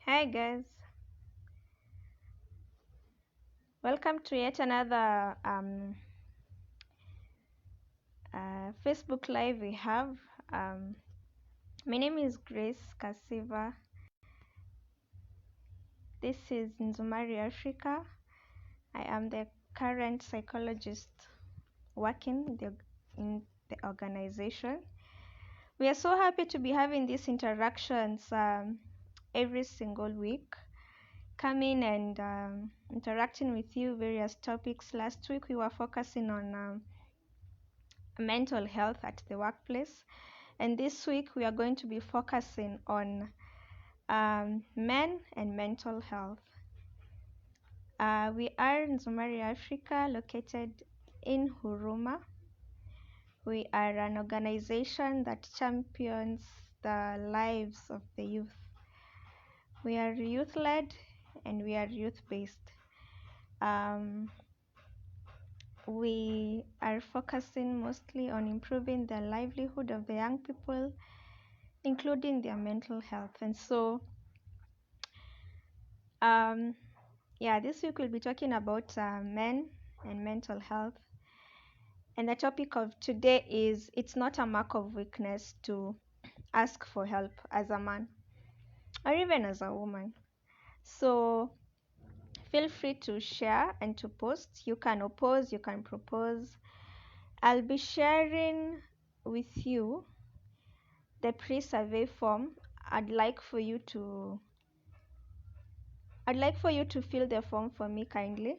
Hi guys, welcome to yet another Facebook Live we have. Um, my name is Grace Kasiva. This is Nzumari Africa. I am the current psychologist working in the organization. We are so happy to be having these interactions every single week, coming and interacting with you various topics. Last week we were focusing on mental health at the workplace. And this week we are going to be focusing on men and mental health. We are in Nzumari, Africa, located in Huruma. We are an organization that champions the lives of the youth. We are youth-led and we are youth-based. We are focusing mostly on improving the livelihood of the young people, including their mental health. And so, this week we'll be talking about men and mental health. And the topic of today is it's not a mark of weakness to ask for help as a man or even as a woman. So feel free to share and to post. You can oppose, you can propose. I'll be sharing with you the pre-survey form. I'd like for you to fill the form for me kindly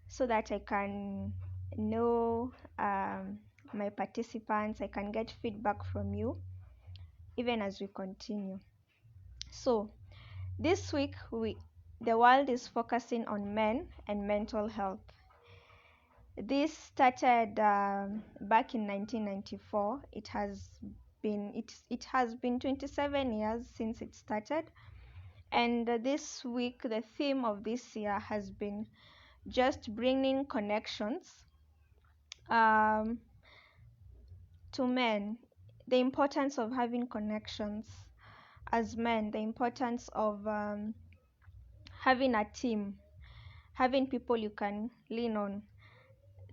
so that I can know my participants. I can get feedback from you even as we continue. So this week the world is focusing on men and mental health. This started back in 1994. It has been 27 years since it started, and this week the theme of this year has been just bringing connections to men, the importance of having connections as men, the importance of having a team, having people you can lean on.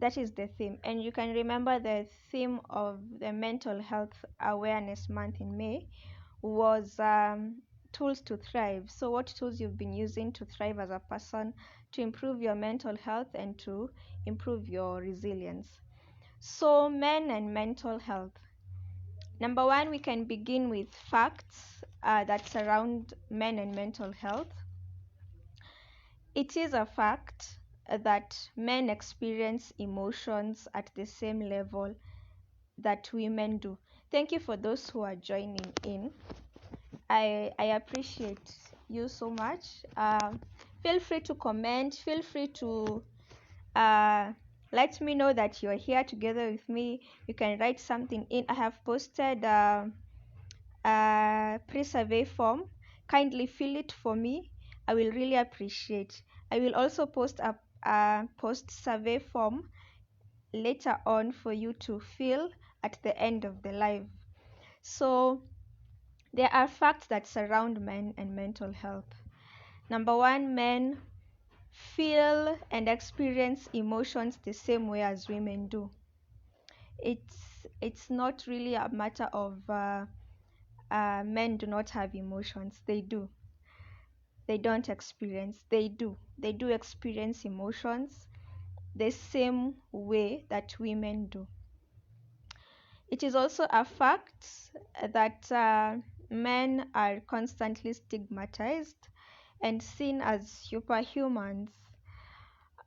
That is the theme. And you can remember the theme of the Mental Health Awareness Month in May was tools to thrive. So what tools you've been using to thrive as a person, to improve your mental health and to improve your resilience. So men and mental health. Number one, we can begin with facts that surround men and mental health. It is a fact that men experience emotions at the same level that women do. Thank you for those who are joining in. I appreciate you so much. Feel free to comment. Feel free to let me know that you're here together with me. You can write something in. I have posted a pre-survey form. Kindly fill it for me. I will really appreciate. I will also post a post-survey form later on for you to fill at the end of the live. So there are facts that surround men and mental health. Number one, men feel and experience emotions the same way as women do. It's not really a matter of men do not have emotions. They do. They don't experience. They do. They do experience emotions the same way that women do. It is also a fact that men are constantly stigmatized and seen as superhumans.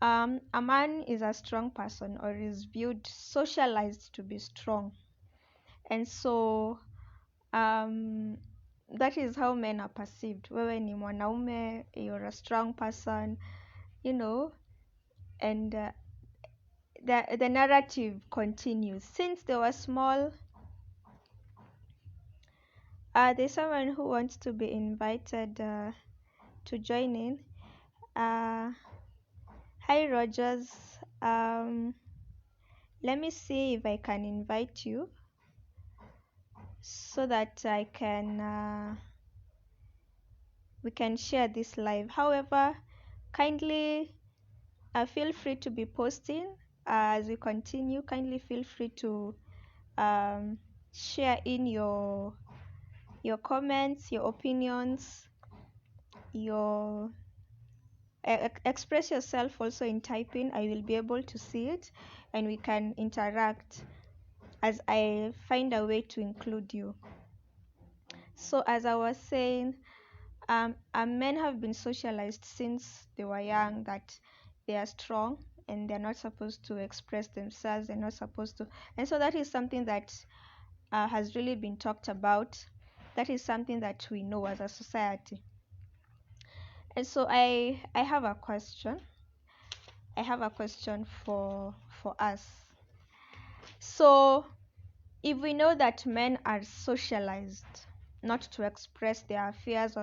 A man is a strong person or is viewed, socialized to be strong. And so that is how men are perceived. Wewe ni mwanaume, you're a strong person, and the narrative continues. Since they were small, there's someone who wants to be invited to join in. Hi Rogers. Let me see if I can invite you so that I can we can share this live. However, kindly feel free to be posting as we continue. Kindly feel free to um, share in your comments, your opinions, your express yourself also in typing. I will be able to see it and we can interact as I find a way to include you. So as I was saying, men have been socialized since they were young that they are strong and they're not supposed to express themselves. They're not supposed to, and so that is something that has really been talked about. That is something that we know as a society. And so I have a question. I have a question for us. So if we know that men are socialized not to express their fears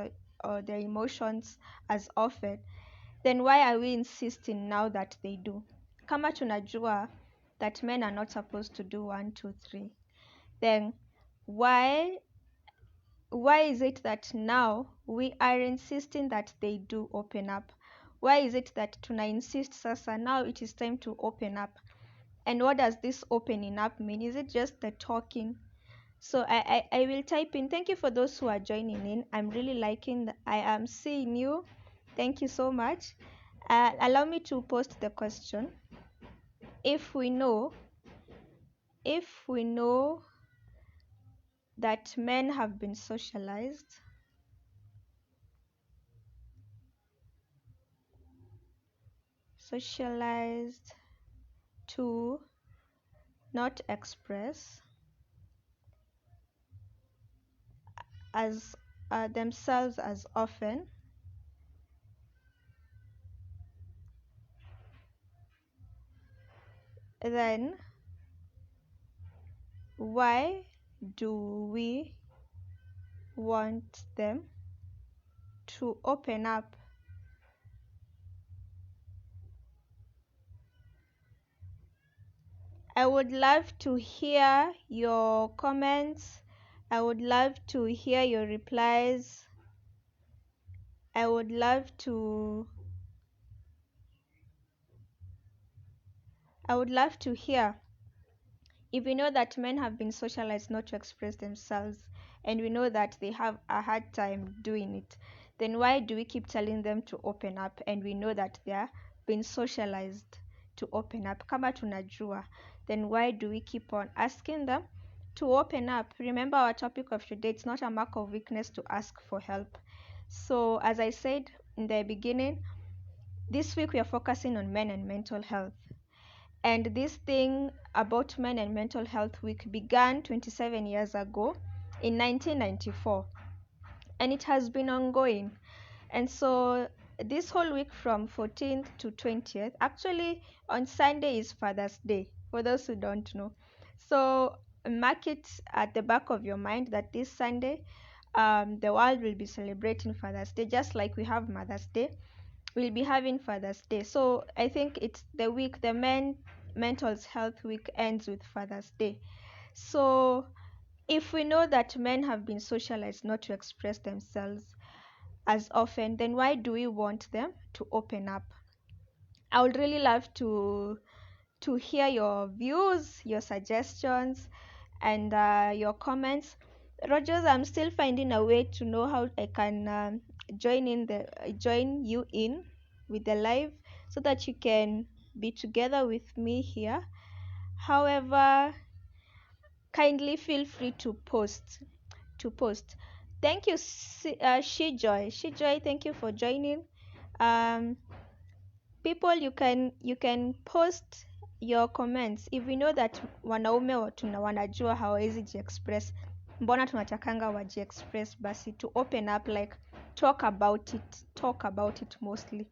or their emotions as often, then why are we insisting now that they do? Kama tunajua that men are not supposed to do 1, 2, 3, then why is it that now we are insisting that they do open up? Why is it that tuna insist sasa now it is time to open up? And what does this opening up mean? Is it just the talking? So I will type in. Thank you for those who are joining in. I'm really liking I am seeing you. Thank you so much. Allow me to post the question. If we know that men have been socialized to not express as themselves as often, then why do we want them to open up? I would love to hear your comments. I would love to hear your replies. I would love to hear. If we know that men have been socialized not to express themselves and we know that they have a hard time doing it, then why do we keep telling them to open up and we know that they are being socialized to open up? Kama tunajua, then why do we keep on asking them to open up? Remember our topic of today, it's not a mark of weakness to ask for help. So as I said in the beginning, this week we are focusing on men and mental health. And this thing about Men and Mental Health Week began 27 years ago in 1994. And it has been ongoing. And so this whole week from 14th to 20th, actually on Sunday is Father's Day, for those who don't know. So mark it at the back of your mind that this Sunday, the world will be celebrating Father's Day, just like we have Mother's Day. We'll be having Father's Day. So I think it's the week, the mental health week ends with Father's Day. So if we know that men have been socialized not to express themselves as often, then why do we want them to open up? I would really love to hear your views, your suggestions, and your comments. Rogers, I'm still finding a way to know how I can join you in with the live so that you can be together with me here. However, kindly feel free to post. Thank you, Shijoy, thank you for joining. People, you can post your comments. If we know that wanaume wanajua hawawezi jiexpress, mbona tunatakanga wajiexpress? Basi to open up, like talk about it mostly,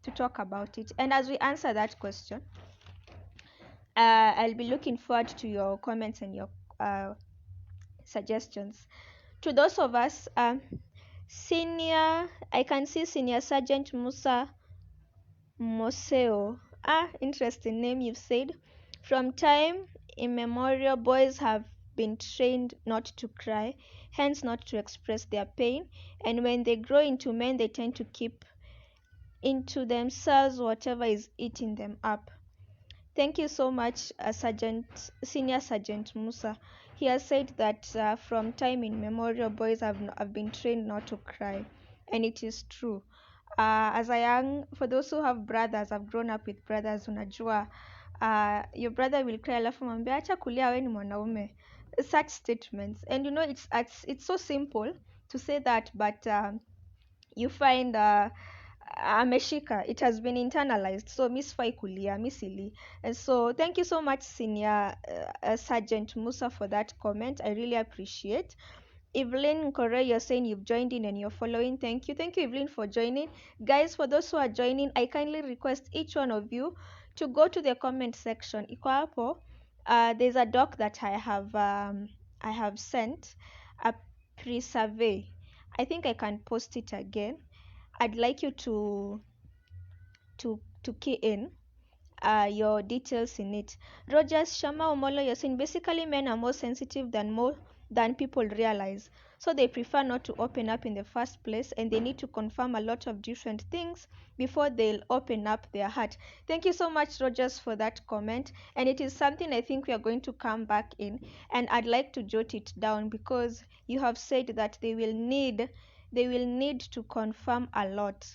to talk about it. And as we answer that question, I'll be looking forward to your comments and your suggestions. To those of us, I can see Senior Sergeant Musa Moseo. Interesting name you've said. From time immemorial, boys have been trained not to cry, hence not to express their pain. And when they grow into men, they tend to keep into themselves whatever is eating them up. Thank you so much, Senior Sergeant Musa. He has said that from time immemorial, boys have been trained not to cry, and it is true. As a young, for those who have brothers, I've grown up with brothers. Unajua, your brother will cry, alafu mwambie acha kulia, we ni mwanaume. Such statements, and you know, it's so simple to say that, but you find ameshika, it has been internalized, so misfai kulia, misili. And so thank you so much, Senior Sergeant Musa, for that comment. I really appreciate. Evelyn Nkore, you're saying you've joined in and you're following. Thank you Evelyn, for joining. Guys, for those who are joining, I kindly request each one of you to go to the comment section. Iko hapo. There's a doc that I have sent, a pre-survey. I think I can post it again. I'd like you to key in your details in it. Rogers Shama Omolo, you're saying basically men are more sensitive than people realize. So they prefer not to open up in the first place, and they need to confirm a lot of different things before they'll open up their heart. Thank you so much, Rogers, for that comment. And it is something I think we are going to come back in, and I'd like to jot it down because you have said that they will need to confirm a lot.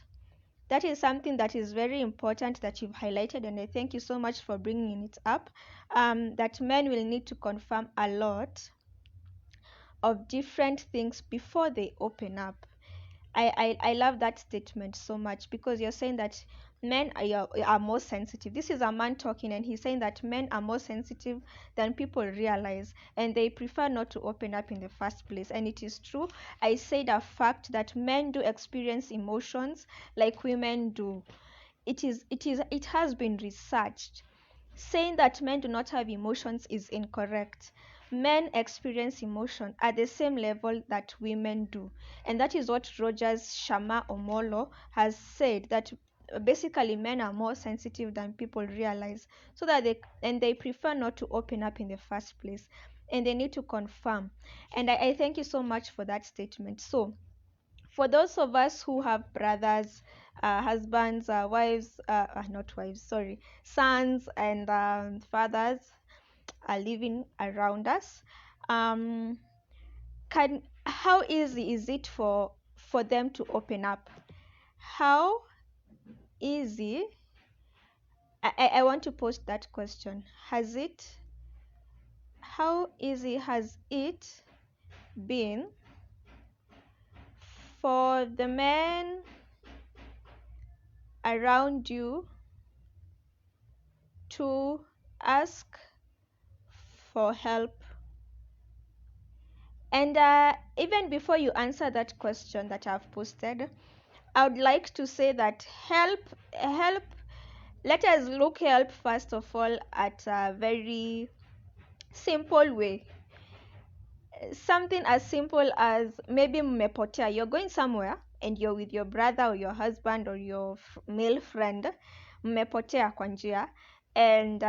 That is something that is very important that you've highlighted, and I thank you so much for bringing it up. That men will need to confirm a lot of different things before they open up. I love that statement so much because you're saying that men are more sensitive. This is a man talking, and he's saying that men are more sensitive than people realize, and they prefer not to open up in the first place. And it is true. I said a fact that men do experience emotions like women do. It has been researched. Saying that men do not have emotions is incorrect. Men experience emotion at the same level that women do. And that is what Rogers Shama Omolo has said, that basically men are more sensitive than people realize. So that they prefer not to open up in the first place. And they need to confirm. And I thank you so much for that statement. So for those of us who have brothers, husbands, wives, not wives, sorry, sons and fathers are living around us, how easy is it for them to open up? How easy? I want to post that question. How easy has it been for the men around you to ask for help? And even before you answer that question that I've posted, I would like to say that help, let us look help first of all at a very simple way. Something as simple as maybe mmepotea, you're going somewhere and you're with your brother or your husband or your male friend, mmepotea kwa njia, and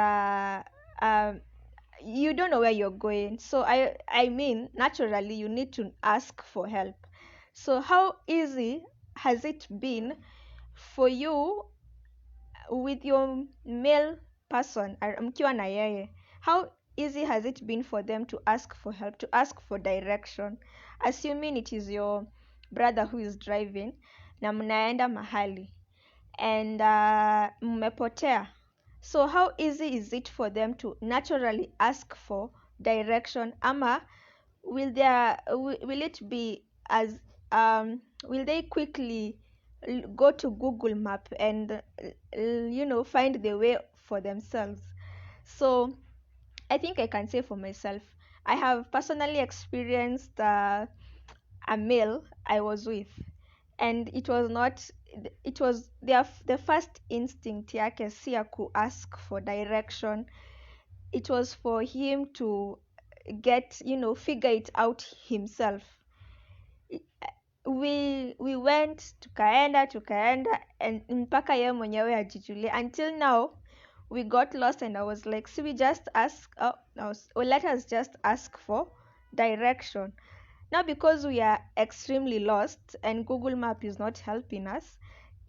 you don't know where you're going. So I mean, naturally you need to ask for help. So how easy has it been for you with your male person, mkiwa na yeye? How easy has it been for them to ask for help, to ask for direction, assuming it is your brother who is driving na mnaenda mahali and mmepotea? So how easy is it for them to naturally ask for direction? Ama will it be as will they quickly go to Google Map and find the way for themselves? So I think I can say for myself, I have personally experienced a male I was with, and it was the first instinct yake si ya ku ask for direction. It was for him to figure it out himself. We went tukaenda and mpaka yeye mwenyewe ajijulie. Until now we got lost, and I was like, see, we just ask, or let us just ask for direction. Now, because we are extremely lost and Google Map is not helping us,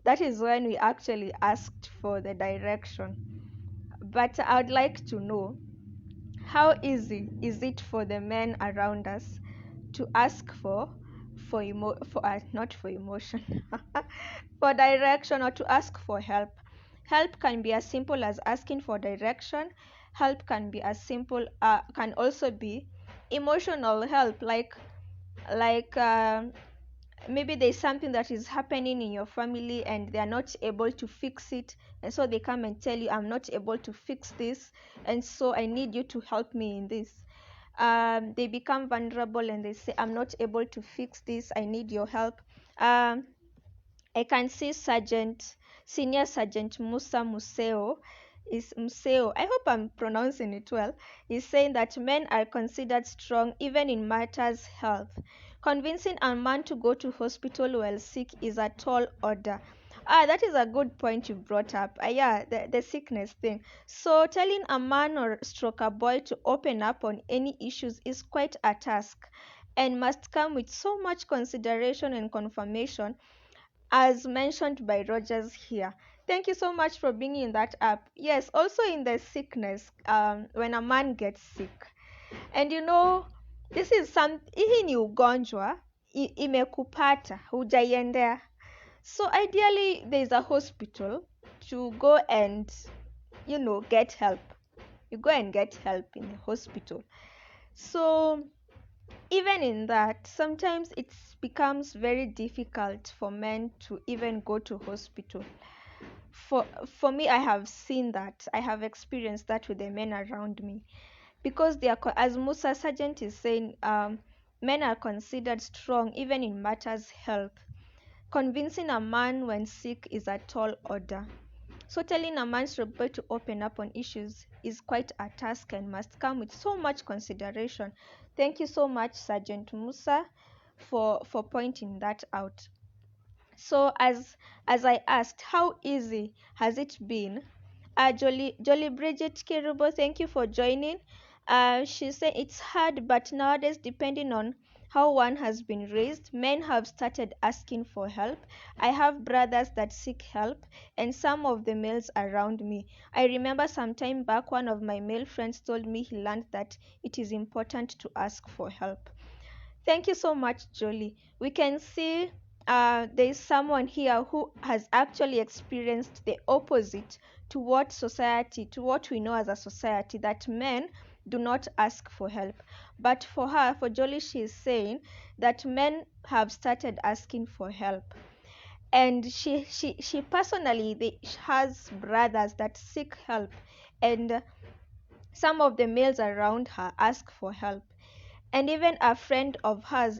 that is when we actually asked for the direction. But I'd like to know, how easy is it for the men around us to ask not for emotion, for direction, or to ask for help? Help can be as simple as asking for direction. Help can be as simple, can also be emotional help, like maybe there's something that is happening in your family and they are not able to fix it, and so they come and tell you, I'm not able to fix this, and so I need you to help me in this. They become vulnerable and they say, I'm not able to fix this, I need your help. um, I can see Senior Sergeant Musa Museo. I hope I'm pronouncing it well. He's saying that men are considered strong even in matters health. Convincing a man to go to hospital while sick is a tall order. That is a good point you brought up. Yeah, the sickness thing. So telling a man or stroke a boy to open up on any issues is quite a task and must come with so much consideration and confirmation, as mentioned by Rogers here. Thank you so much for bringing that up. Yes, also in the sickness, when a man gets sick, and this is hii ni ugonjwa imekupata, hujaiendea. So ideally, there's a hospital to go and get help. You go and get help in the hospital. So even in that, sometimes it becomes very difficult for men to even go to hospital. For me, I have seen that. I have experienced that with the men around me, because they are, as Musa Sergeant is saying, men are considered strong even in matters health. Convincing a man when sick is a tall order. So telling a man's boy to open up on issues is quite a task and must come with so much consideration. Thank you so much, Sergeant Musa, for pointing that out. So as I asked, how easy has it been? Jolly Bridget Kirubo, thank you for joining. She said it's hard, but nowadays, depending on how one has been raised, men have started asking for help. I have brothers that seek help, and some of the males around me. I remember some time back, one of my male friends told me he learned that it is important to ask for help. Thank you so much, Jolie. We can see there is someone here who has actually experienced the opposite to what we know as a society, that men do not ask for help. But for Jolie, she is saying that men have started asking for help. And she personally has brothers that seek help, and some of the males around her ask for help. And even a friend of hers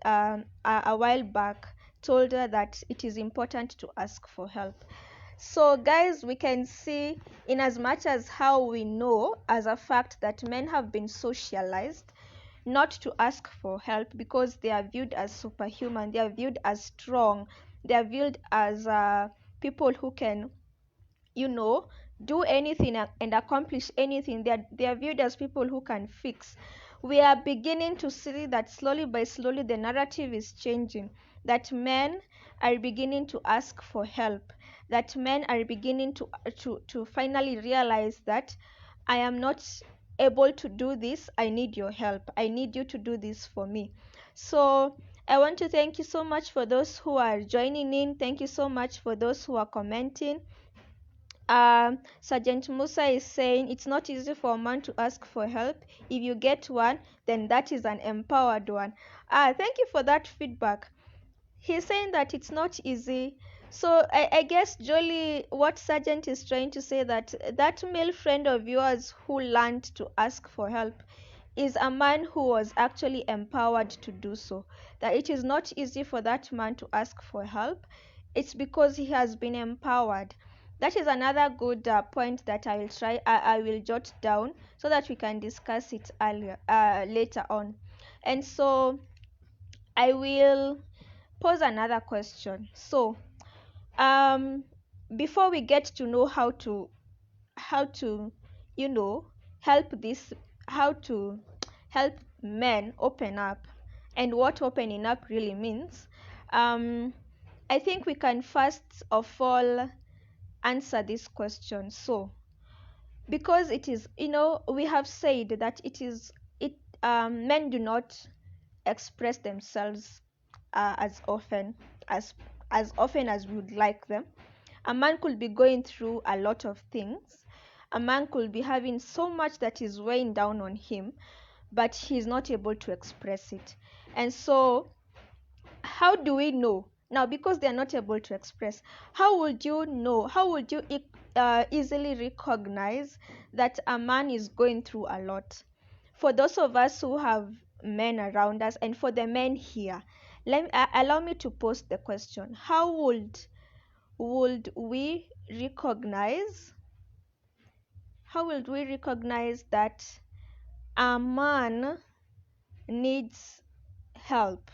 a while back told her that it is important to ask for help. So guys, we can see, in as much as how we know as a fact that men have been socialized not to ask for help because they are viewed as superhuman, they are viewed as strong, they are viewed as people who can you know do anything and accomplish anything. They are viewed as people who can fix. We are beginning to see that slowly by slowly the narrative is changing, that men are beginning to ask for help, that men are beginning to finally realize that I am not able to do this, I need your help, I need you to do this for me. So I want to thank you so much for those who are joining in. Thank you so much for those who are commenting. Sergeant Musa is saying it's not easy for a man to ask for help. If you get one, then that is an empowered one. Thank you for that feedback. He's saying that it's not easy. So I guess, Jolie, what Sergeant is trying to say, that male friend of yours who learned to ask for help is a man who was actually empowered to do so. That it is not easy for that man to ask for help. It's because he has been empowered. That is another good point that I will try. I will jot down so that we can discuss it later on. And so I will pose another question. So before we get to know how to how to, you know, help this, how to help men open up, and what opening up really means. um I think we can first of all answer this question. So, because it is, we have said that it is, it men do not express themselves as often as as we would like them. A man could be going through a lot of things. A man could be having so much that is weighing down on him, but he's not able to express it. And so, how do we know now? Because they are not able to express, how would you know, how would you easily recognize that a man is going through a lot? For those of us who have men around us, and for the men here, allow me to pose the question: how would we recognize, how would we recognize that a man needs help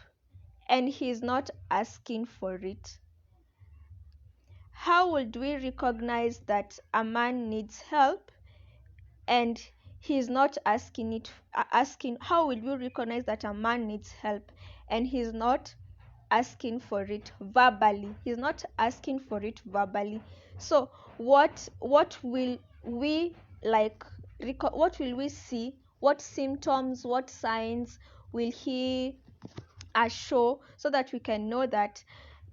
and he's not asking for it? How would we recognize that a man needs help and he's not asking it, asking, how will we recognize that a man needs help and he's not asking for it verbally? He's not asking for it verbally. So what will we, like, what will we see? What symptoms, what signs will he show, so that we can know that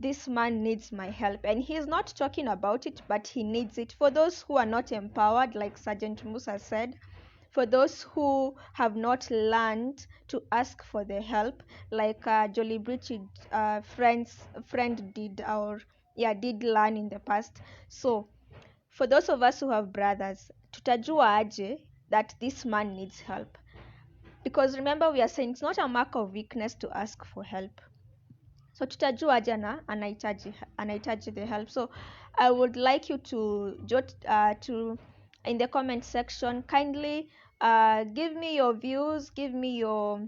this man needs my help? And he's not talking about it, but he needs it. For those who are not empowered, like Sergeant Musa said, for those who have not learned to ask for the help, like Jolly Bridget friend did, or yeah, did learn in the past. So for those of us who have brothers, tutajua aje that this man needs help? Because remember, we are saying it's not a mark of weakness to ask for help. So tutajua jana anahitaji the help. So I would like you to jot to in the comment section, kindly give me your views, give me your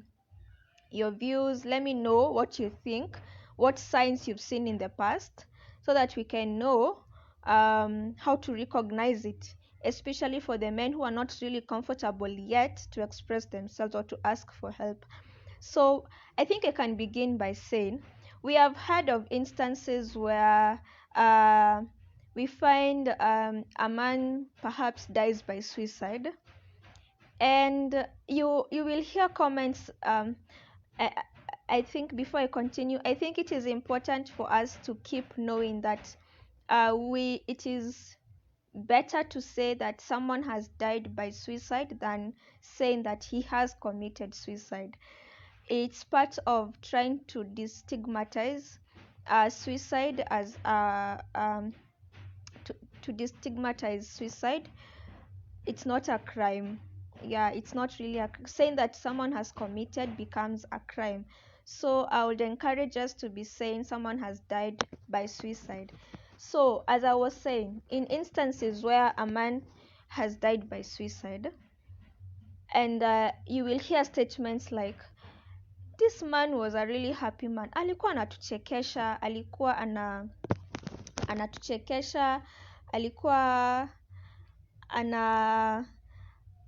views. Let me know what you think, what signs you've seen in the past, so that we can know how to recognize it, especially for the men who are not really comfortable yet to express themselves or to ask for help. So I think I can begin by saying we have heard of instances where we find a man perhaps dies by suicide, and you will hear comments. I, I think before I continue, I think it is important for us to keep knowing that it is better to say that someone has died by suicide than saying that he has committed suicide. It's part of trying to destigmatize suicide as to destigmatize suicide. It's not a crime. Yeah, it's not really saying that someone has committed becomes a crime. So I would encourage us to be saying someone has died by suicide. So as I was saying, in instances where a man has died by suicide, and you will hear statements like, this man was a really happy man, alikuwa anatuchekesha, alikuwa anatuchekesha, alikuwa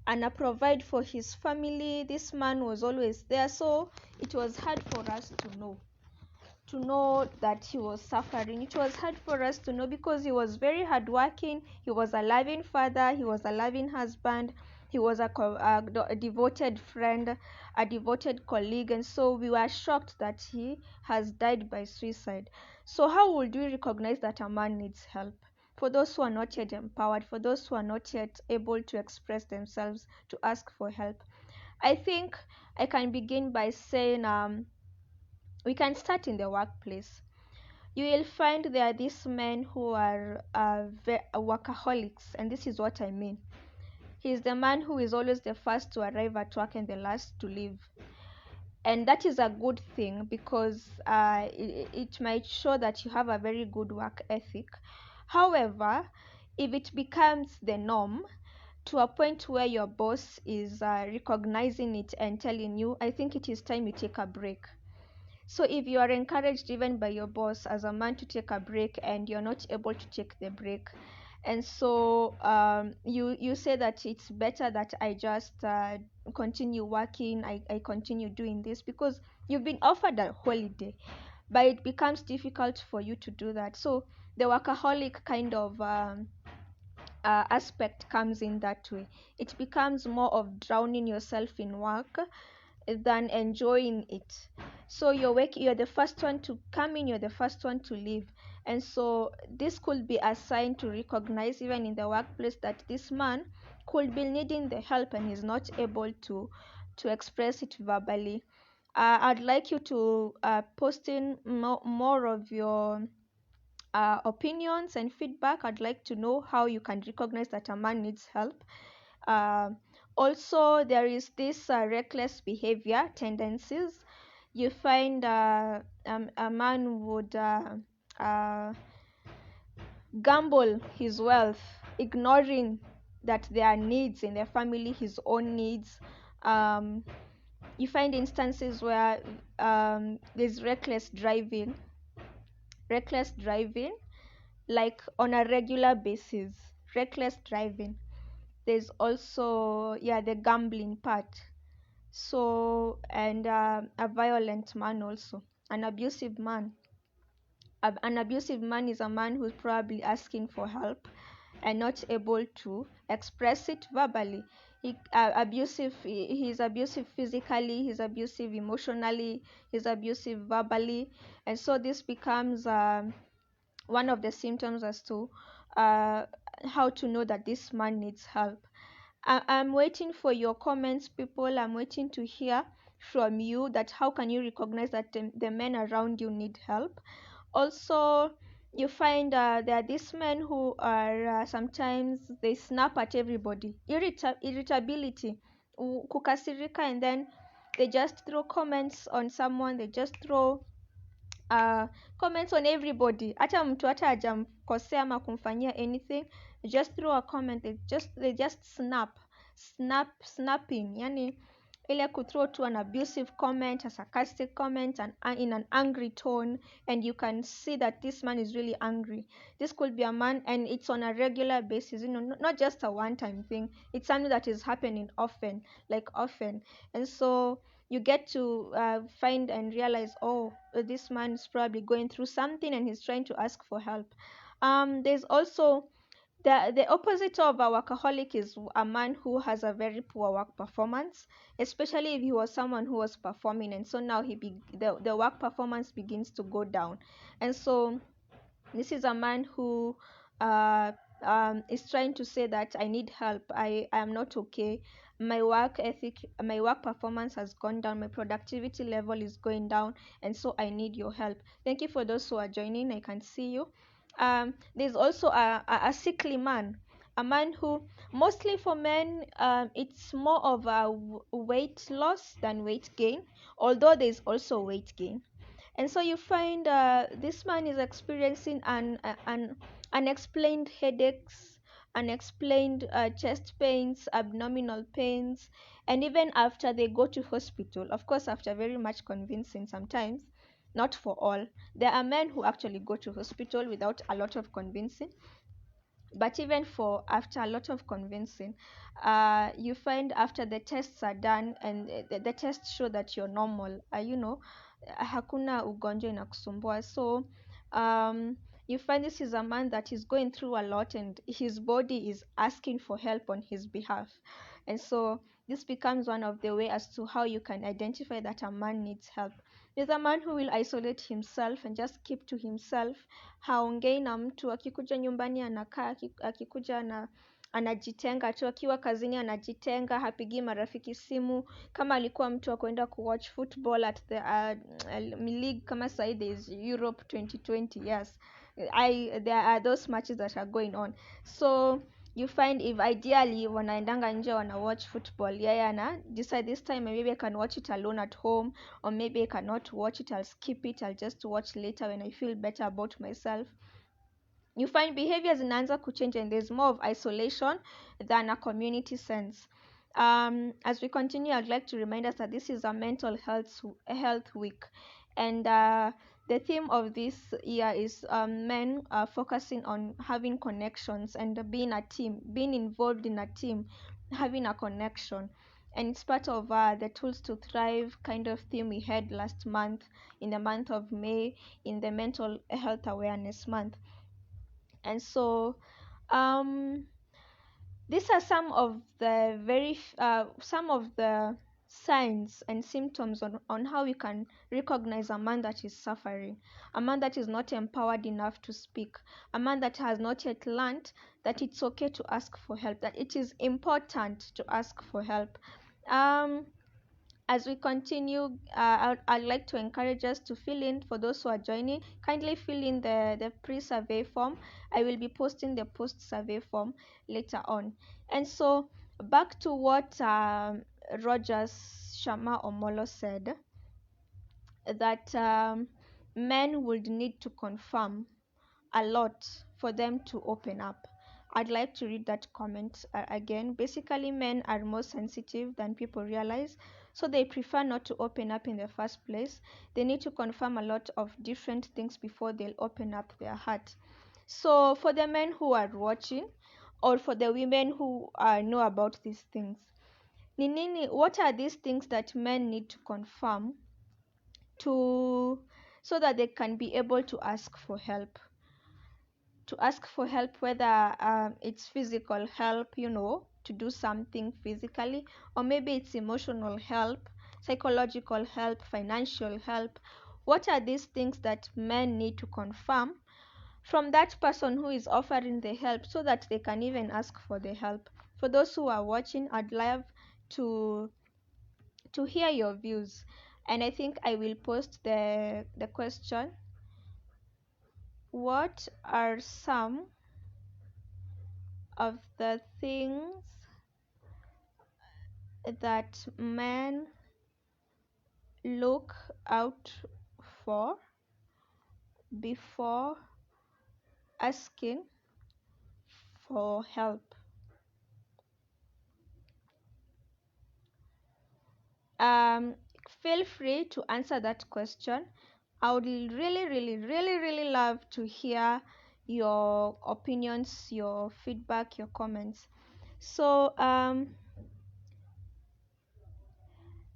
ana provide for his family, this man was always there. So it was hard for us to know that he was suffering. It was hard for us to know because he was very hardworking. He was a loving father, he was a loving husband, he was a devoted friend, a devoted colleague, and so we were shocked that he has died by suicide. So how would we recognize that a man needs help? For those who are not yet empowered, for those who are not yet able to express themselves, to ask for help, I think I can begin by saying we can start in the workplace. You will find there are these men who are workaholics, and this is what I mean. He's the man who is always the first to arrive at work and the last to leave. And that is a good thing because it might show that you have a very good work ethic. However, if it becomes the norm to a point where your boss is recognizing it and telling you, I think it is time you take a break. So if you are encouraged even by your boss as a man to take a break and you're not able to take the break, And so you say that it's better that I just continue working, I continue doing this because you've been offered a holiday, but it becomes difficult for you to do that. So the workaholic kind of aspect comes in that way. It becomes more of drowning yourself in work than enjoying it. So you're the first one to come in, you're the first one to leave. And so this could be a sign to recognize even in the workplace that this man could be needing the help and is not able to express it verbally. I'd like you to post in more of your opinions and feedback. I'd like to know how you can recognize that a man needs help. Uh, Also, there is this reckless behavior tendencies. You find a man would uh, gamble his wealth, ignoring that there are needs in their family, his own needs. Um, you find instances where there's reckless driving, like on a regular basis, reckless driving. There's also, yeah, the gambling part. So, and a violent man also, an abusive man. An abusive man is a man who's probably asking for help and not able to express it verbally. He's abusive physically, he's abusive emotionally, he's abusive verbally. And so this becomes one of the symptoms as to uh, how to know that this man needs help. I'm waiting for your comments, people. I'm waiting to hear from you that how can you recognize that the men around you need help. Also, you find there are these men who are sometimes they snap at everybody. Irritability, kukasirika, and then they just throw comments on someone. They just throw uh, comments on everybody, hata mtu hata hajamkosea ama kumfanyia anything, just throw a comment, they just snapping, yani ile kuthrow to an abusive comment, a sarcastic comment, and in an angry tone, and you can see that this man is really angry. This could be a man, and it's on a regular basis, not just a one-time thing. It's something that is happening often, like often. And so you get to find and realize, oh, this man is probably going through something and he's trying to ask for help. There's also the opposite of a workaholic is a man who has a very poor work performance, especially if he was someone who was performing, and so now the work performance begins to go down. And so this is a man who uh, is trying to say that I need help. I am not okay. My work ethic, my work performance has gone down. My productivity level is going down, and so I need your help. Thank you for those who are joining. I can see you. There's also a sickly man, a man who mostly for men, it's more of a weight loss than weight gain, although there's also weight gain. And so you find this man is experiencing an unexplained headaches, unexplained chest pains, abdominal pains, and even after they go to hospital, of course after very much convincing sometimes, not for all. There are men who actually go to hospital without a lot of convincing, but even for after a lot of convincing, you find after the tests are done and the tests show that you're normal, hakuna ugonjwa inakusumbua. So you find this is a man that is going through a lot and his body is asking for help on his behalf. And so this becomes one of the way as to how you can identify that a man needs help. There's a man who will isolate himself and just keep to himself, haongei na mtu, akikuja nyumbani anakaa, akikuja anajitenga tu, akiwa kazini anajitenga, hapigi marafiki simu. Kama alikuwa mtu wa kwenda kuwatch football at the league, kama sahi there is Europe 2020, yes, there are those matches that are going on. So you find if ideally wanaendanga nje wana watch football, yeye ana decide this time maybe I can watch it alone at home, or maybe I cannot watch it, I'll skip it, I'll just watch later when I feel better about myself. You find behaviors zinaanza kuchange and there's more of isolation than a community sense. As we continue, I'd like to remind us that this is a mental health week, and The theme of this year is men focusing on having connections and being a team, being involved in a team, having a connection. And it's part of the Tools to Thrive kind of theme we had last month, in the month of May, in the Mental Health Awareness Month. And so, um, these are some of the signs and symptoms on how we can recognize a man that is suffering, a man that is not empowered enough to speak, a man that has not yet learned that it's okay to ask for help, that it is important to ask for help. Um, as we continue, I'd like to encourage us to fill in, for those who are joining, kindly fill in the pre-survey form. I will be posting the post-survey form later on. And so, back to what Rogers Shama Omolo said, that men would need to confirm a lot for them to open up. I'd like to read that comment again. Basically, men are more sensitive than people realize, so they prefer not to open up in the first place. They need to confirm a lot of different things before they'll open up their heart. So, for the men who are watching, or for the women who know about these things, what are these things that men need to confirm to, so that they can be able to ask for help? To ask for help, whether it's physical help, to do something physically, or maybe it's emotional help, psychological help, financial help. What are these things that men need to confirm from that person who is offering the help, so that they can even ask for the help? For those who are watching, I'd love to hear your views, and I think I will post the question: what are some of the things that men look out for before asking for help? Um, Feel free to answer that question. I would really, really, really, really love to hear your opinions, your feedback, your comments. So,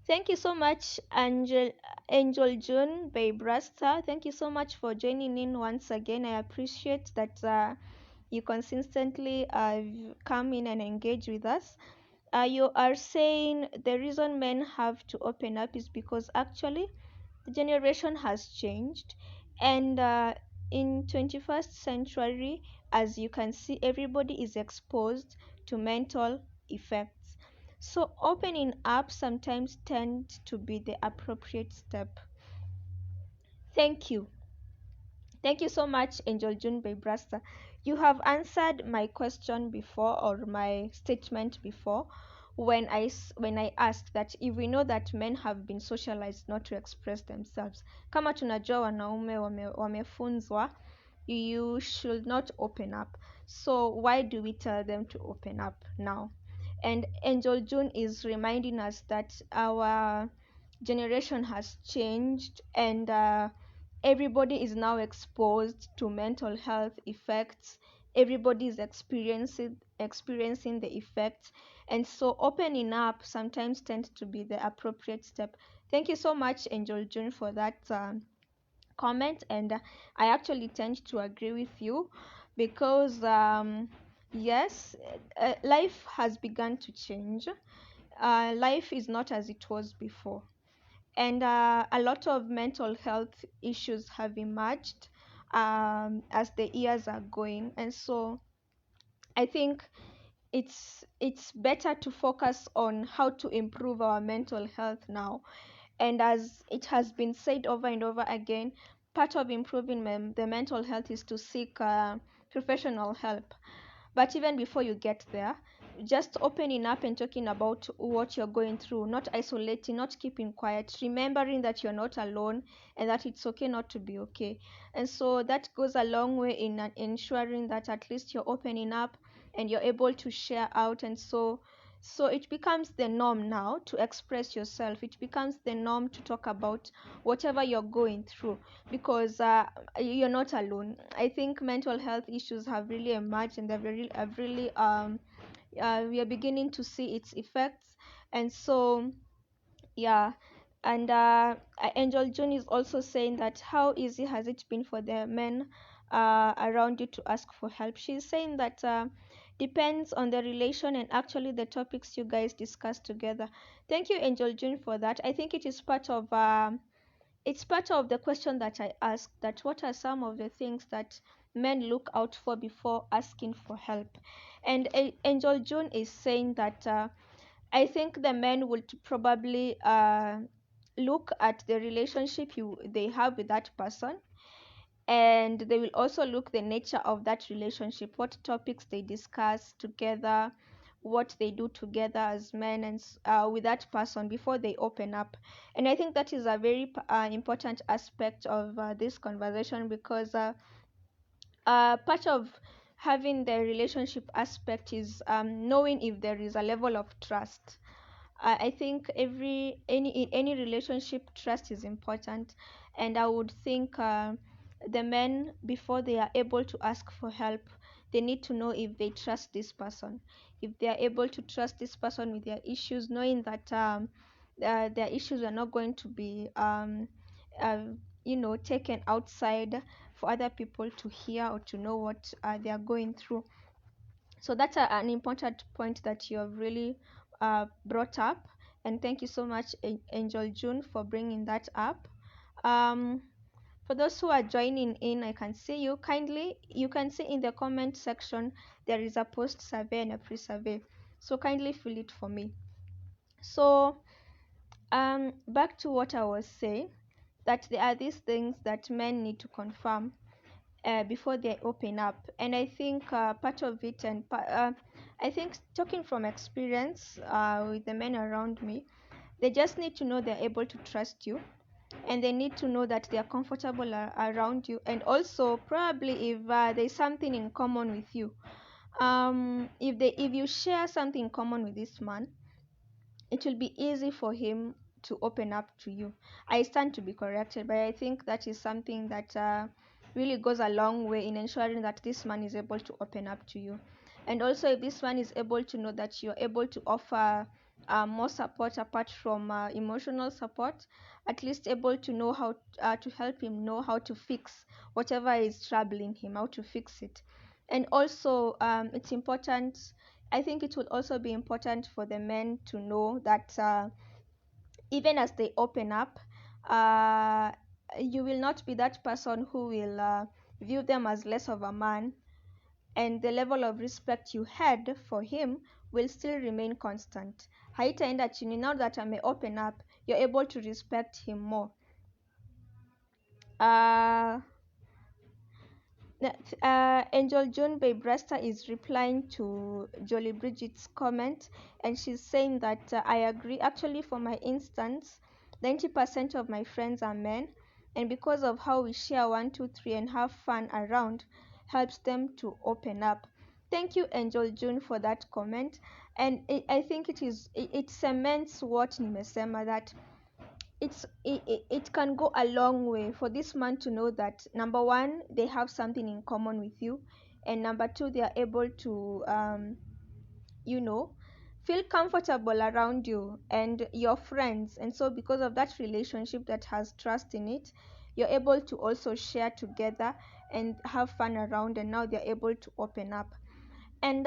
thank you so much, Angel June Baybrasta. Thank you so much for joining in once again. I appreciate that you consistently come in and engage with us. You are saying the reason men have to open up is because actually the generation has changed, and in 21st century, as you can see, everybody is exposed to mental effects. So opening up sometimes tend to be the appropriate step. Thank you. Thank you so much, Angel June Baybrasta. You have answered my question before, or my statement before, when I asked that if we know that men have been socialized not to express themselves, kama tunajua wanaume wamefunzwa you should not open up, so why do we tell them to open up now? And Angel June is reminding us that our generation has changed, and everybody is now exposed to mental health effects. Everybody is experiencing the effects, and so opening up sometimes tends to be the appropriate step. Thank you so much, Angel June, for that comment, and I actually tend to agree with you, because yes, life has begun to change. Life is not as it was before, and a lot of mental health issues have emerged as the years are going, and so I think it's better to focus on how to improve our mental health now. And as it has been said over and over again, part of improving the mental health is to seek professional help. But even before you get there, just opening up and talking about what you're going through, not isolating, not keeping quiet, remembering that you're not alone and that it's okay not to be okay. And so that goes a long way in ensuring that at least you're opening up and you're able to share out. And so So it becomes the norm now to express yourself. It becomes the norm to talk about whatever you're going through, because you're not alone. I think mental health issues have really emerged, and have really we are beginning to see its effects. And so, yeah. And Angel June is also saying that how easy has it been for the men around you to ask for help. She's saying that depends on the relation and actually the topics you guys discuss together. Thank you, Angel June, for that. I think it is part of it's part of the question that I asked, that what are some of the things that men look out for before asking for help. And Angel June is saying that I think the men would probably look at the relationship they have with that person, and they will also look the nature of that relationship, what topics they discuss together, what they do together as men, and with that person before they open up. And I think that is a very important aspect of this conversation, because part of having the relationship aspect is knowing if there is a level of trust. I think in any relationship, trust is important, and I would think the men, before they are able to ask for help, they need to know if they trust this person, if they are able to trust this person with their issues, knowing that their issues are not going to be uh, taken outside for other people to hear or to know what they are going through. So that's an important point that you have really brought up, and thank you so much, Angel June, for bringing that up. um, for those who are joining in, I can see you. Kindly, you can see in the comment section there is a post survey and a pre-survey, so kindly fill it for me. So back to what I was saying, that there are these things that men need to confirm before they open up. And I think part of it, and I think, talking from experience with the men around me, they just need to know they're able to trust you, and they need to know that they are comfortable around you. And also, probably, if there's something in common with you, if you share something in common with this man, it will be easy for him to open up to you. I stand to be corrected, but I think that is something that really goes a long way in ensuring that this man is able to open up to you. And also, if this man is able to know that you're able to offer more support apart from emotional support, at least able to know how to help him know how to fix whatever is troubling him, how to fix it. And also, it's important, I think it will also be important for the men to know that even as they open up, uh, you will not be that person who will view them as less of a man, and the level of respect you had for him will still remain constant. Haitaenda chini. Now that I may open up, you're able to respect him more. uh, Angel June Baybrasta is replying to Jolly Bridget's comment, and she's saying that I agree. Actually, for my instance, 90% of my friends are men, and because of how we share 1, 2, 3 and have fun around, helps them to open up. Thank you, Angel June, for that comment, and I think it cements what nimesema, that it can go a long way for this man to know that, number one, they have something in common with you, and number two, they are able to you know feel comfortable around you and your friends. And so, because of that relationship that has trust in it, you're able to also share together and have fun around, and now they're able to open up. And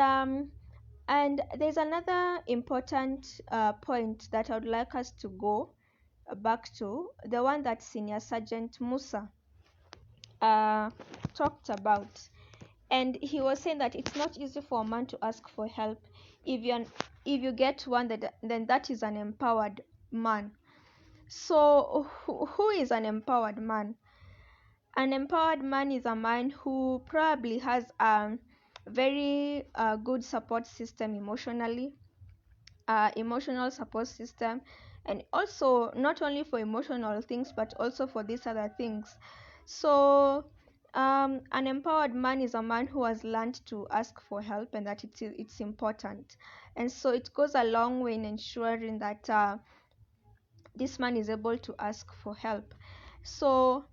there's another important point that I would like us to go back to, the one that Senior Sergeant Musa uh, talked about. And he was saying that it's not easy for a man to ask for help. If you get one, then that is an empowered man. So who is an empowered man? An empowered man is a man who probably has a very good support system emotionally, emotional support system, and also not only for emotional things but also for these other things. So An empowered man is a man who has learned to ask for help and that it's important. And so it goes a long way in ensuring that this man is able to ask for help. So,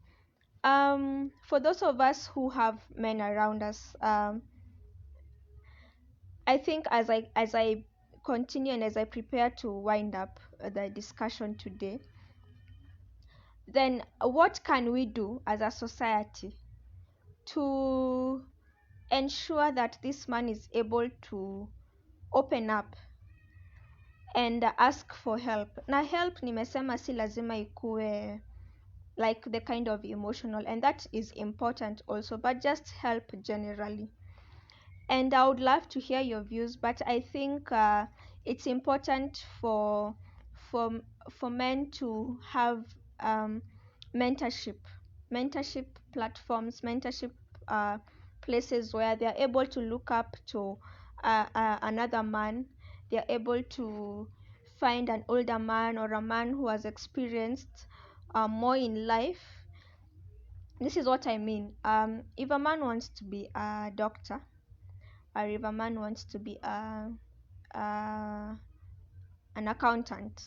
for those of us who have men around us, I think as I continue and as I prepare to wind up the discussion today, then what can we do as a society to ensure that this man is able to open up and ask for help? Na help nimesema si lazima ikuwe like the kind of emotional, and that is important also, but just help generally. And I would love to hear your views, but I think it's important for for men to have um, mentorship mentorship platforms, mentorship uh, places where they are able to look up to another man. They are able to find an older man or a man who has experienced more in life. This is what I mean. If a man wants to be a doctor, or if a man wants to be an accountant,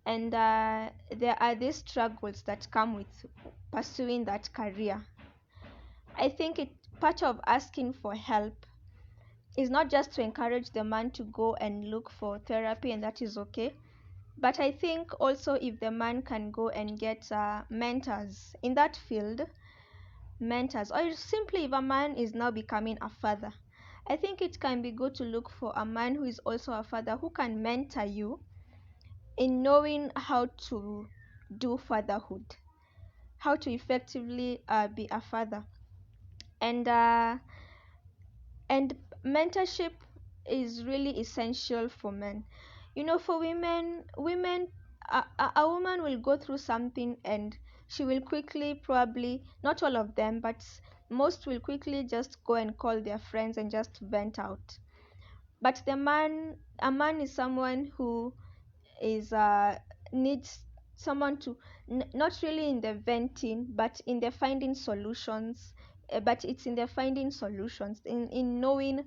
and there are these struggles that come with pursuing that career, I think it part of asking for help is not just to encourage the man to go and look for therapy, and that is okay. But I think also if the man can go and get mentors in that field, mentors, or simply if a man is now becoming a father, I think it can be good to look for a man who is also a father who can mentor you in knowing how to do fatherhood, how to effectively be a father. And uh, and mentorship is really essential for men. For women, a woman will go through something and she will quickly, probably not all of them, but most will quickly just go and call their friends and just vent out. But a man is someone who is needs someone to not really in the venting, but in the finding solutions. But it's in the finding solutions, in knowing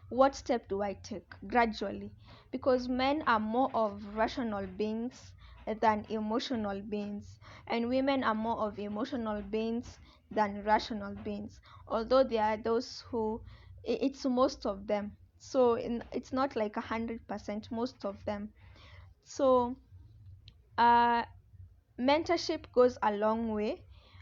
what step do I take gradually, because men are more of rational beings than emotional beings, and women are more of emotional beings than rational beings, although there are those who it's most of them. So it's not like 100%, most of them. So uh, mentorship goes a long way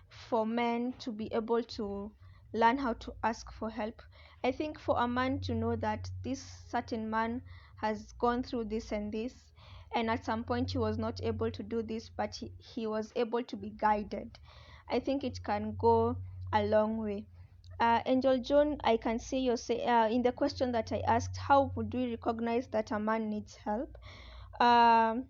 for men to be able to learn how to ask for help. I think for a man to know that this certain man has gone through this and this, and at some point he was not able to do this, but he was able to be guided, I think it can go a long way. Angel John, I can see you say in the question that I asked, how would we recognize that a man needs help? Um,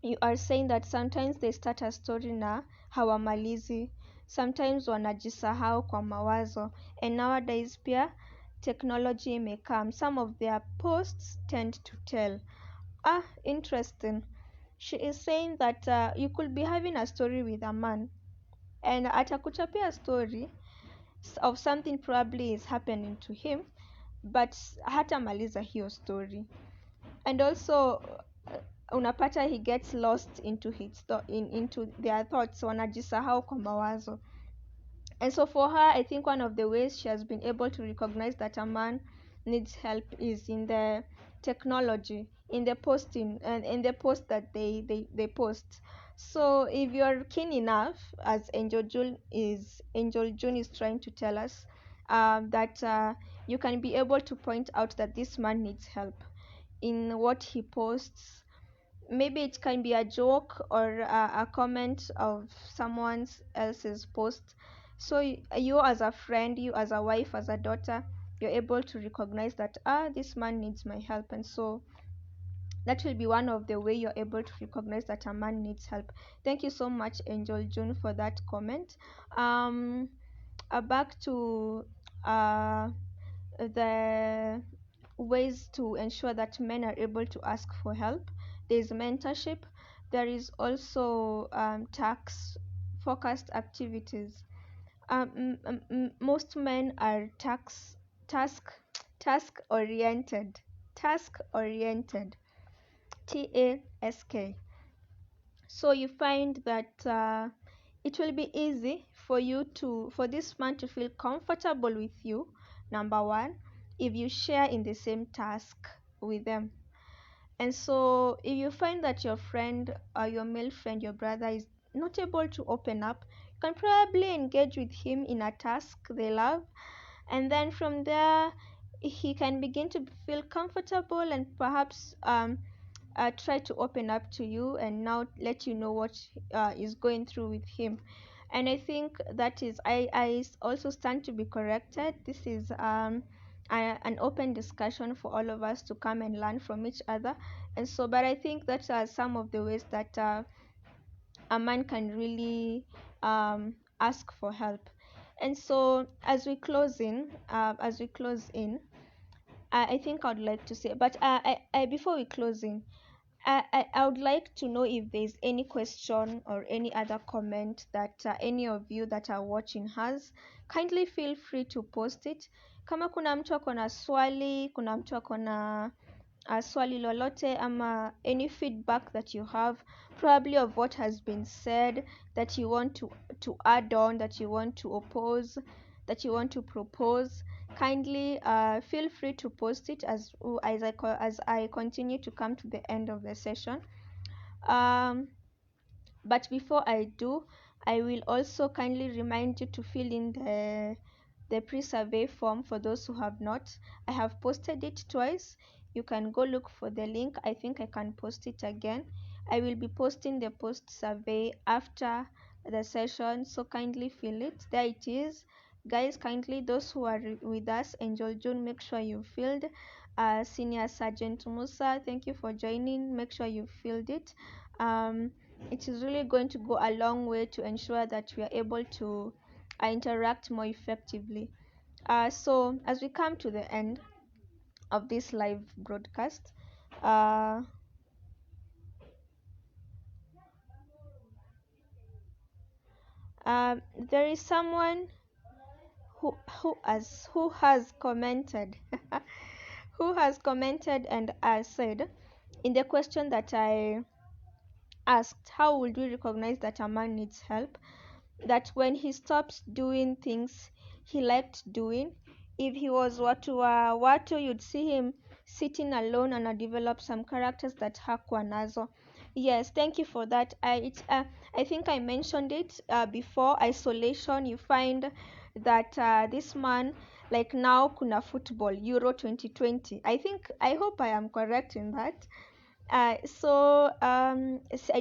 you are saying that sometimes they start a story na hawamalizi, sometimes wanajisahau kwa mawazo, and nowadays pia technology imekam, some of their posts tend to tell. Interesting. She is saying that you could be having a story with a man and atakuchapia a story of something probably is happening to him, but hatamaliza hiyo story. And also unapata he gets lost into into their thoughts, wanajisahau kwa mawazo. And so for her, I think one of the ways she has been able to recognize that a man needs help is in the technology, in the posting, and in the post that they post. So if you're keen enough, as Angel June is trying to tell us, that you can be able to point out that this man needs help in what he posts. Maybe it can be a joke or a comment of someone else's post. So you as a friend, you as a wife, as a daughter, you're able to recognize that this man needs my help, and so that will be one of the way you're able to recognize that a man needs help. Thank you so much, Angel June, for that comment. Back to the ways to ensure that men are able to ask for help. There is mentorship. There is also tax focused activities. Most men are task task oriented, task oriented, task. So you find that it will be easy for you to for this man to feel comfortable with you. Number one, if you share in the same task with them. And so if you find that your friend or your male friend, your brother, is not able to open up, you can probably engage with him in a task they love, and then from there he can begin to feel comfortable and perhaps try to open up to you and now let you know what is going through with him. And I think that is, I also stand to be corrected. This is an open discussion for all of us to come and learn from each other. And so, but I think that are some of the ways that a man can really ask for help. And so as we close in, I think I'd like to say, but before we close in, I would like to know if there's any question or any other comment that any of you that are watching has. Kindly feel free to post it. Kama kuna mtu ako na swali, kuna mtu ako na swali lolote, ama any feedback that you have, probably of what has been said, that you want to add on, that you want to oppose, that you want to propose, kindly feel free to post it as I continue to come to the end of the session. But before I do, I will also kindly remind you to fill in the pre-survey form for those who have not. I have posted it twice. You can go look for the link. I think I can post it again. I will be posting the post survey after the session, so kindly fill it. There it is. Guys, kindly, those who are with us, Angel June, make sure you filled. Senior Sergeant Musa, thank you for joining. Make sure you filled it. It is really going to go a long way to ensure that we are able to interact more effectively. So as we come to the end of this live broadcast, there is someone who has commented who has commented and said, in the question that I asked, how would we recognize that a man needs help, that when he stops doing things he liked doing, if he was watu, you'd see him sitting alone and develop some characters that hakuwa nazo. Yes, thank you for that. I think I mentioned it before. Isolation. You find that this man, like now kuna football Euro 2020. I hope I am correct in that. I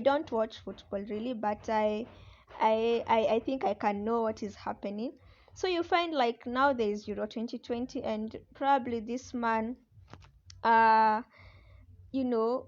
don't watch football really, but I think I can know what is happening. So you find like now there is Euro 2020, and probably this man, uh, you know,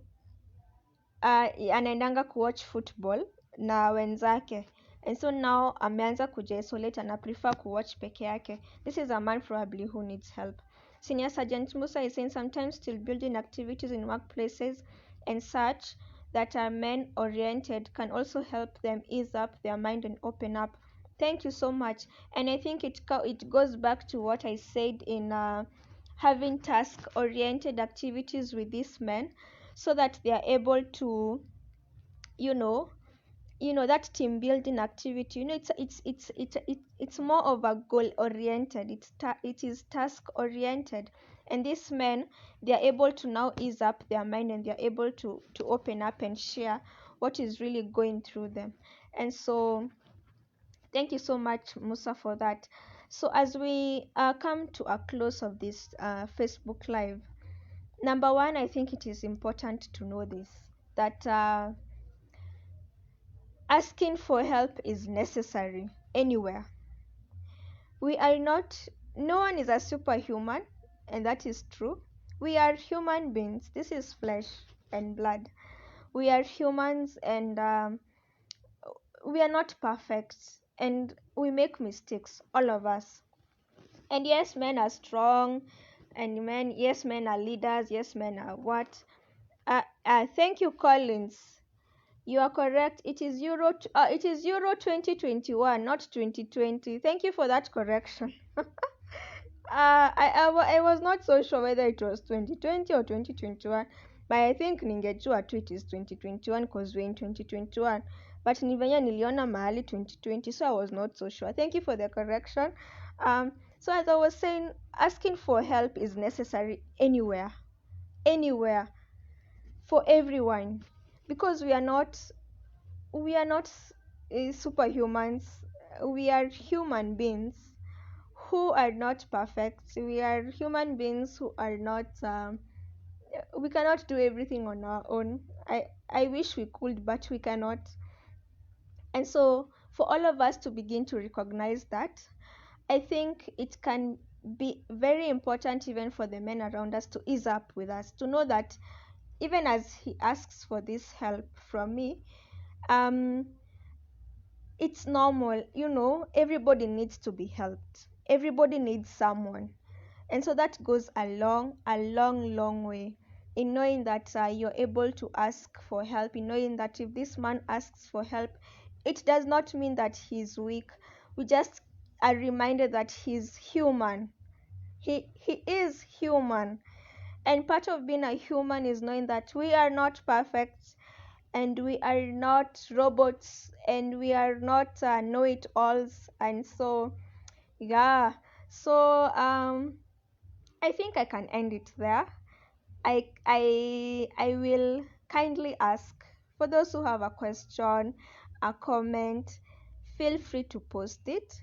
anaendanga kuwatch football na wenzake, and so now ameanza kujisolate and prefer kuwatch peke yake. This is a man probably who needs help. Senior Sergeant Musa is saying sometimes still building activities in workplaces and such that are men oriented can also help them ease up their mind and open up. Thank you so much. And I think it goes back to what I said in having task oriented activities with these men, so that they are able to, you know that team building activity. It's more of a goal oriented. It is task oriented, and these men, they are able to now ease up their mind, and they are able to open up and share what is really going through them. And so thank you so much, Musa, for that. So as we come to a close of this Facebook live, number one, I think it is important to know this, that asking for help is necessary anywhere. We are not, no one is a superhuman, and that is true. We are human beings. This is flesh and blood. We are humans, and we are not perfect, and we make mistakes, all of us. And yes, men are strong, and yes, men are leaders, yes, men are what. Thank you, Collins. You are correct. It is Euro 2021, not 2020. Thank you for that correction. I was not so sure whether it was 2020 or 2021, but I think ningejua tu it is 2021 because we're in 2021. But ni venye niliona mahali 2020, so I was not so sure. Thank you for the correction. Um, so as I was saying, asking for help is necessary anywhere, anywhere, for everyone, because we are not superhumans. We are human beings who are not perfect. We are human beings who are not. We cannot do everything on our own. I wish we could, but we cannot. And so, for all of us to begin to recognize that, I think it can be very important even for the men around us to ease up with us, to know that even as he asks for this help from me, um, it's normal. Everybody needs to be helped. Everybody needs someone. And so that goes a long, long way in knowing that you're able to ask for help, in knowing that if this man asks for help, it does not mean that he's weak. We just are reminded that he's human. He is human. And part of being a human is knowing that we are not perfect, and we are not robots, and we are not know-it-alls. And so, yeah. So, I think I can end it there. I will kindly ask, for those who have a question, a comment, feel free to post it.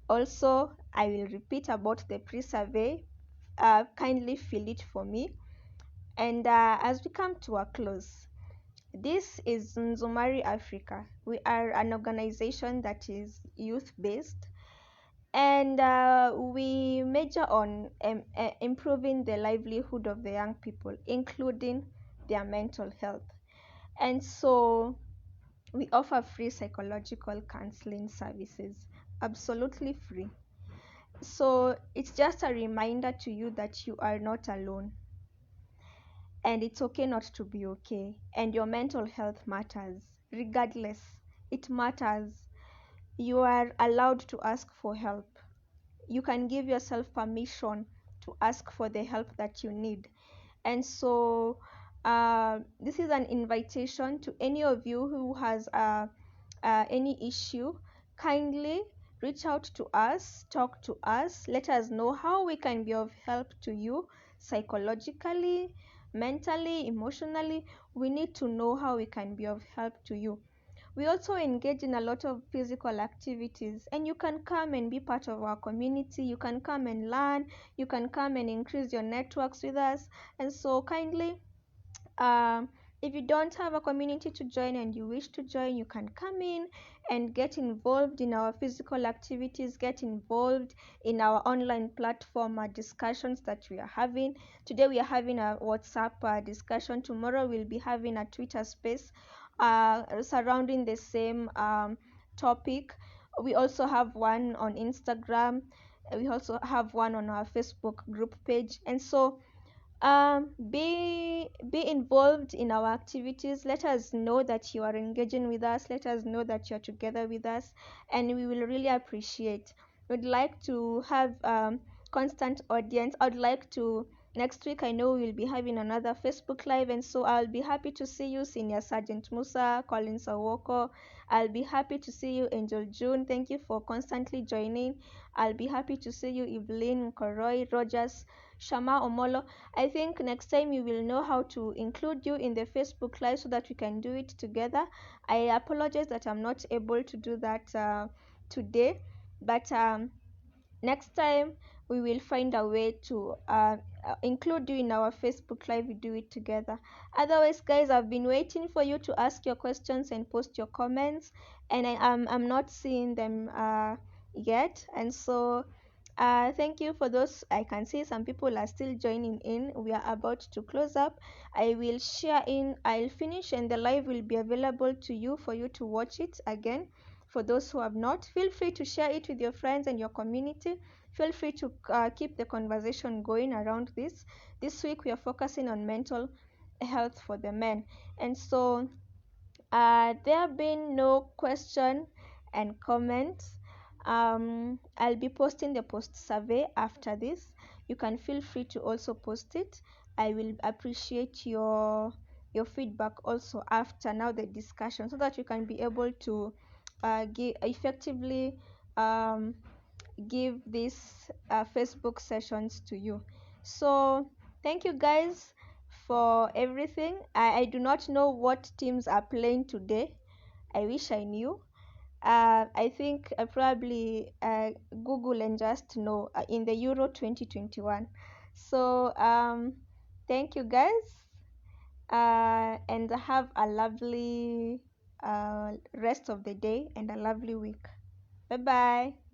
Also, I will repeat about the pre-survey. Kindly fill it for me. And as we come to a close, this is Nzumari Africa. We are an organization that is youth-based, and we major on improving the livelihood of the young people, including their mental health. And so we offer free psychological counseling services, absolutely free. So it's just a reminder to you that you are not alone, and it's okay not to be okay, and your mental health matters. Regardless, it matters. You are allowed to ask for help. You can give yourself permission to ask for the help that you need. And so this is an invitation to any of you who has any issue. Kindly reach out to us, talk to us, let us know how we can be of help to you psychologically, mentally, emotionally. We need to know how we can be of help to you. We also engage in a lot of physical activities, and you can come and be part of our community. You can come and learn. You can come and increase your networks with us. And so kindly, um, if you don't have a community to join and you wish to join, you can come in and get involved in our physical activities, get involved in our online platform discussions that we are having. Today we are having a WhatsApp discussion. Tomorrow we'll be having a Twitter space surrounding the same topic. We also have one on Instagram. We also have one on our Facebook group page. And so be involved in our activities. Let us know that you are engaging with us. Let us know that you're together with us, and we will really appreciate. We'd like to have constant audience. I'd like to next week. I know we'll be having another Facebook live, and so I'll be happy to see you, Senior Sergeant Musa, Collins Awoko. I'll be happy to see you, Angel June. Thank you for constantly joining. I'll be happy to see you, Evelyn Koroy, Rogers, Shama Omolo. I think next time we will know how to include you in the Facebook Live so that we can do it together. I apologize that I'm not able to do that today, but next time we will find a way to include you in our Facebook Live. We do it together. Otherwise, guys, I've been waiting for you to ask your questions and post your comments, and I'm not seeing them yet. And so thank you for those. I can see some people are still joining in. We are about to close up. I'll finish, and the live will be available to you for you to watch it again. For those who have not, feel free to share it with your friends and your community. Feel free to keep the conversation going around this. This week we are focusing on mental health for the men. And so There have been no question and comments. I'll be posting the post survey after this. You can feel free to also post it. I will appreciate your feedback also after now the discussion, so that you can be able to give effectively um, give these Facebook sessions to you. So thank you guys for everything. I do not know what teams are playing today. I wish I knew. I think I probably Google and just know in the Euro 2021. So thank you guys, and have a lovely rest of the day and a lovely week. Bye bye.